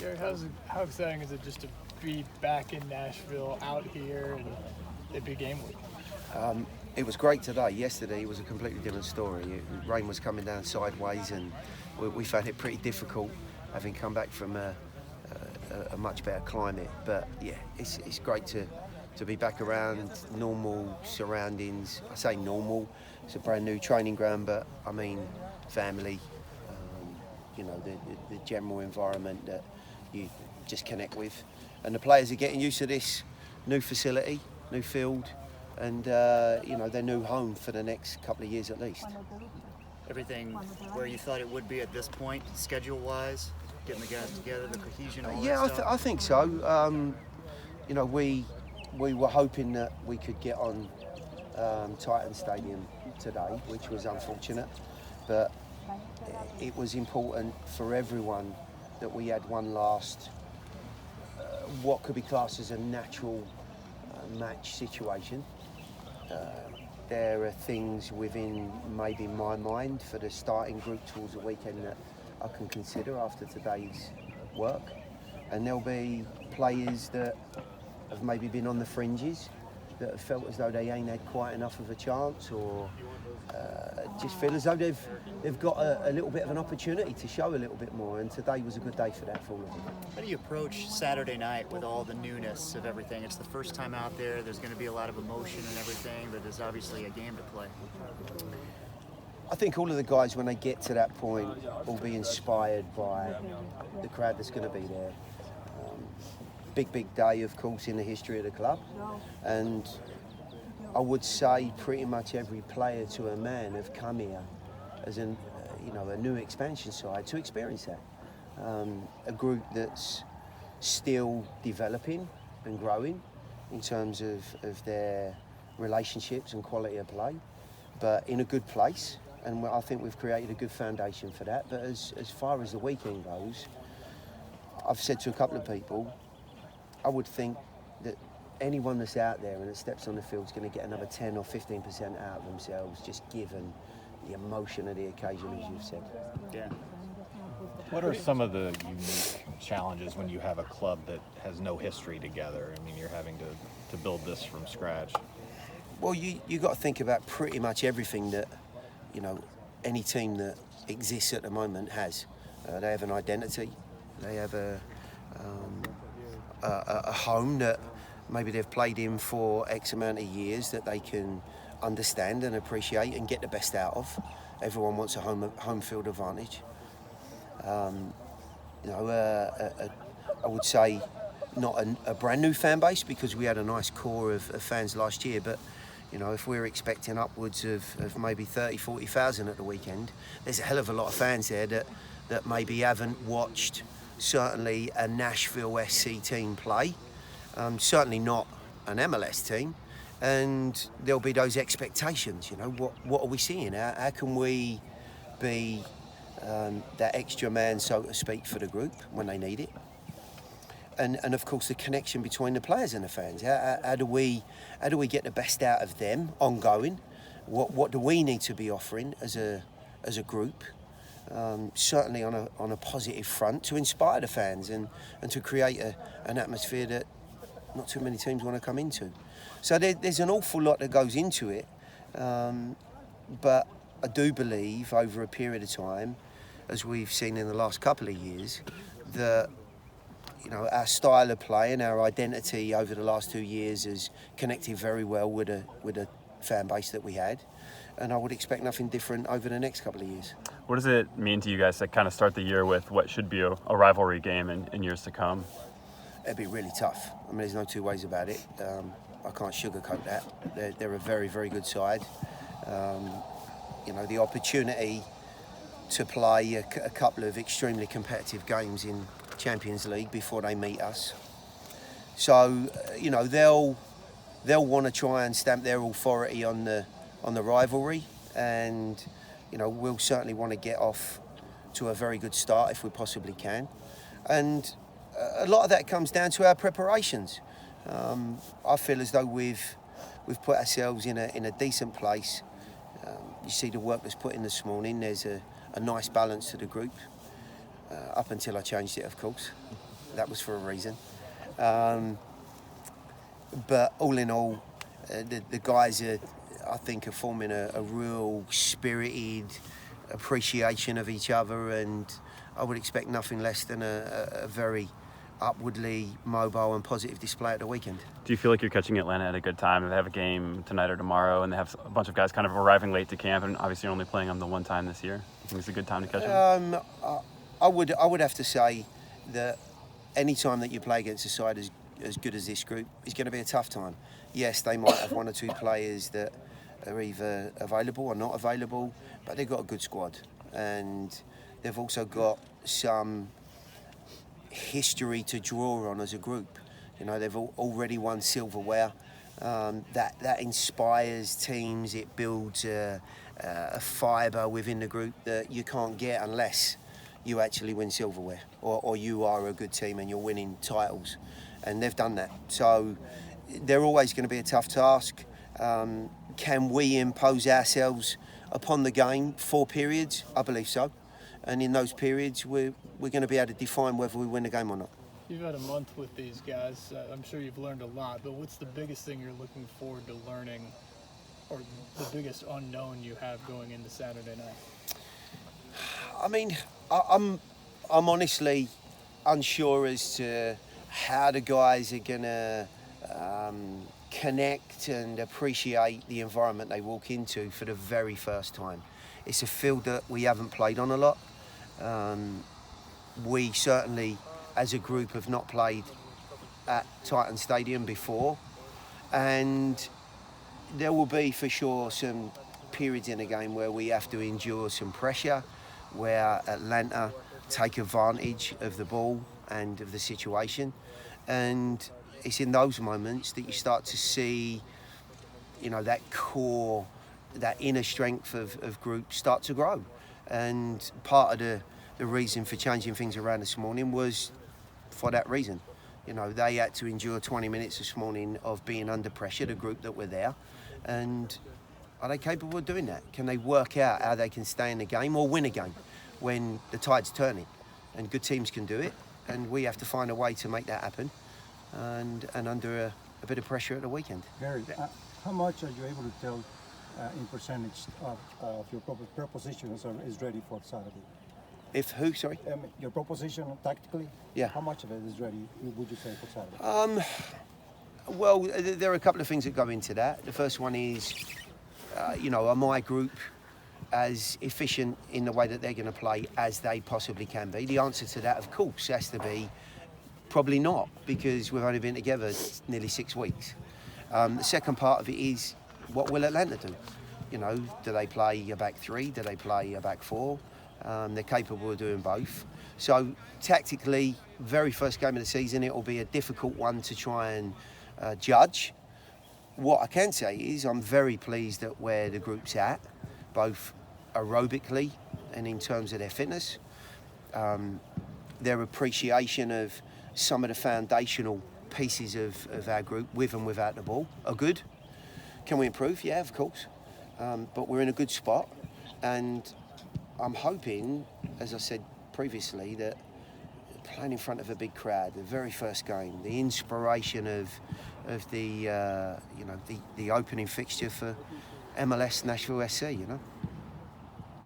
Gary, how exciting is it just to be back in Nashville, out here, and a big game week? It was great today. Yesterday it was a completely different story. Rain was coming down sideways, and we found it pretty difficult, having come back from a much better climate. But yeah, it's great to be back around normal surroundings. I say normal, it's a brand new training ground, but I mean family. The general environment that you just connect with, and the players are getting used to this new facility, new field, and their new home for the next couple of years at least. Everything where you thought it would be at this point, schedule-wise, getting the guys together, the cohesion, all that stuff? I think so. We were hoping that we could get on Titan Stadium today, which was unfortunate, but it was important for everyone that we had one last, what could be classed as a natural match situation. There are things within maybe my mind for the starting group towards the weekend that I can consider after today's work, and there'll be players that have maybe been on the fringes that have felt as though they ain't had quite enough of a chance, or just feel as though they've got a little bit of an opportunity to show a little bit more, and today was a good day for that for all of them. How do you approach Saturday night with all the newness of everything? It's the first time out there, there's going to be a lot of emotion and everything, but there's obviously a game to play. I think all of the guys, when they get to that point, will be inspired by the crowd that's going to be there. Big day, of course, in the history of the club, and I would say pretty much every player to a man have come here as a new expansion side to experience that. A group that's still developing and growing in terms of their relationships and quality of play, but in a good place. And I think we've created a good foundation for that. But as far as the weekend goes, I've said to a couple of people, I would think that anyone that's out there and that steps on the field is going to get another 10 or 15% out of themselves, just given the emotion of the occasion, as you've said. Yeah. What are some of the unique challenges when you have a club that has no history together? I mean, you're having to build this from scratch. Well, you got to think about pretty much everything that, any team that exists at the moment has. They have an identity. They have a home that maybe they've played in for X amount of years that they can understand and appreciate and get the best out of. Everyone wants a home field advantage. I would say not a brand new fan base, because we had a nice core of fans last year, but if we're expecting upwards of maybe 30, 40,000 at the weekend, there's a hell of a lot of fans there that maybe haven't watched certainly a Nashville SC team play, certainly not an MLS team, and there'll be those expectations. What are we seeing? How can we be that extra man, so to speak, for the group when they need it? And of course the connection between the players and the fans. How do we get the best out of them ongoing? What do we need to be offering as a group? Certainly on a positive front, to inspire the fans and to create an atmosphere that not too many teams want to come into. So there's an awful lot that goes into it, but I do believe over a period of time, as we've seen in the last couple of years, that our style of play and our identity over the last 2 years has connected very well with a fan base that we had, and I would expect nothing different over the next couple of years. What does it mean to you guys to kind of start the year with what should be a rivalry game in years to come? It'd be really tough. I mean, there's no two ways about it. I can't sugarcoat that. They're a very, very good side. The opportunity to play a couple of extremely competitive games in Champions League before they meet us. So, they'll want to try and stamp their authority on the rivalry, and we'll certainly want to get off to a very good start if we possibly can. And a lot of that comes down to our preparations. I feel as though we've put ourselves in a decent place. You see the work that's put in this morning. There's a nice balance to the group, up until I changed it, of course. that was for a reason. But all in all, the guys I think are forming a real spirited appreciation of each other, and I would expect nothing less than a very upwardly mobile and positive display at the weekend. Do you feel like you're catching Atlanta at a good time? They have a game tonight or tomorrow, and they have a bunch of guys kind of arriving late to camp, and obviously you're only playing them the one time this year. Do you think it's a good time to catch them? I would have to say that any time that you play against a side as good as this group is going to be a tough time. Yes, they might have one or two players that are either available or not available, but they've got a good squad, and they've also got some history to draw on as a group. You know, they've already won silverware. That inspires teams. It builds a fibre within the group that you can't get unless you actually win silverware or you are a good team and you're winning titles. And they've done that. So they're always going to be a tough task. Can we impose ourselves upon the game for periods? I believe so. And in those periods, we're going to be able to define whether we win the game or not. You've had a month with these guys. I'm sure you've learned a lot, but what's the biggest thing you're looking forward to learning, or the biggest unknown you have going into Saturday night? I mean, I'm honestly unsure as to how the guys are going to connect and appreciate the environment they walk into for the very first time. It's a field that we haven't played on a lot. We certainly, as a group, have not played at Titan Stadium before, and there will be for sure some periods in the game where we have to endure some pressure, where Atlanta take advantage of the ball and of the situation, and it's in those moments that you start to see, you know, that core, that inner strength of groups start to grow. And part of the reason for changing things around this morning was for that reason. You know, they had to endure 20 minutes this morning of being under pressure, the group that were there. And are they capable of doing that? Can they work out how they can stay in the game or win a game when the tide's turning? And good teams can do it, and we have to find a way to make that happen, and under a bit of pressure at the weekend. Gary, how much are you able to tell in percentage of your proposition is ready for Saturday? If who, sorry? Your proposition tactically? Yeah. How much of it is ready, would you say, for Saturday? Well, there are a couple of things that go into that. The first one is, are my group as efficient in the way that they're going to play as they possibly can be? The answer to that, of course, has to be probably not, because we've only been together nearly 6 weeks. The second part of it is, what will Atlanta do? You know, do they play a back three? Do they play a back four? They're capable of doing both. So tactically, very first game of the season, it will be a difficult one to try and judge. What I can say is I'm very pleased at where the group's at, both aerobically and in terms of their fitness. Their appreciation of some of the foundational pieces of our group, with and without the ball, are good. Can we improve? Yeah, of course. But we're in a good spot, and I'm hoping, as I said previously, that playing in front of a big crowd, the very first game, the inspiration of the opening fixture for MLS Nashville SC, you know.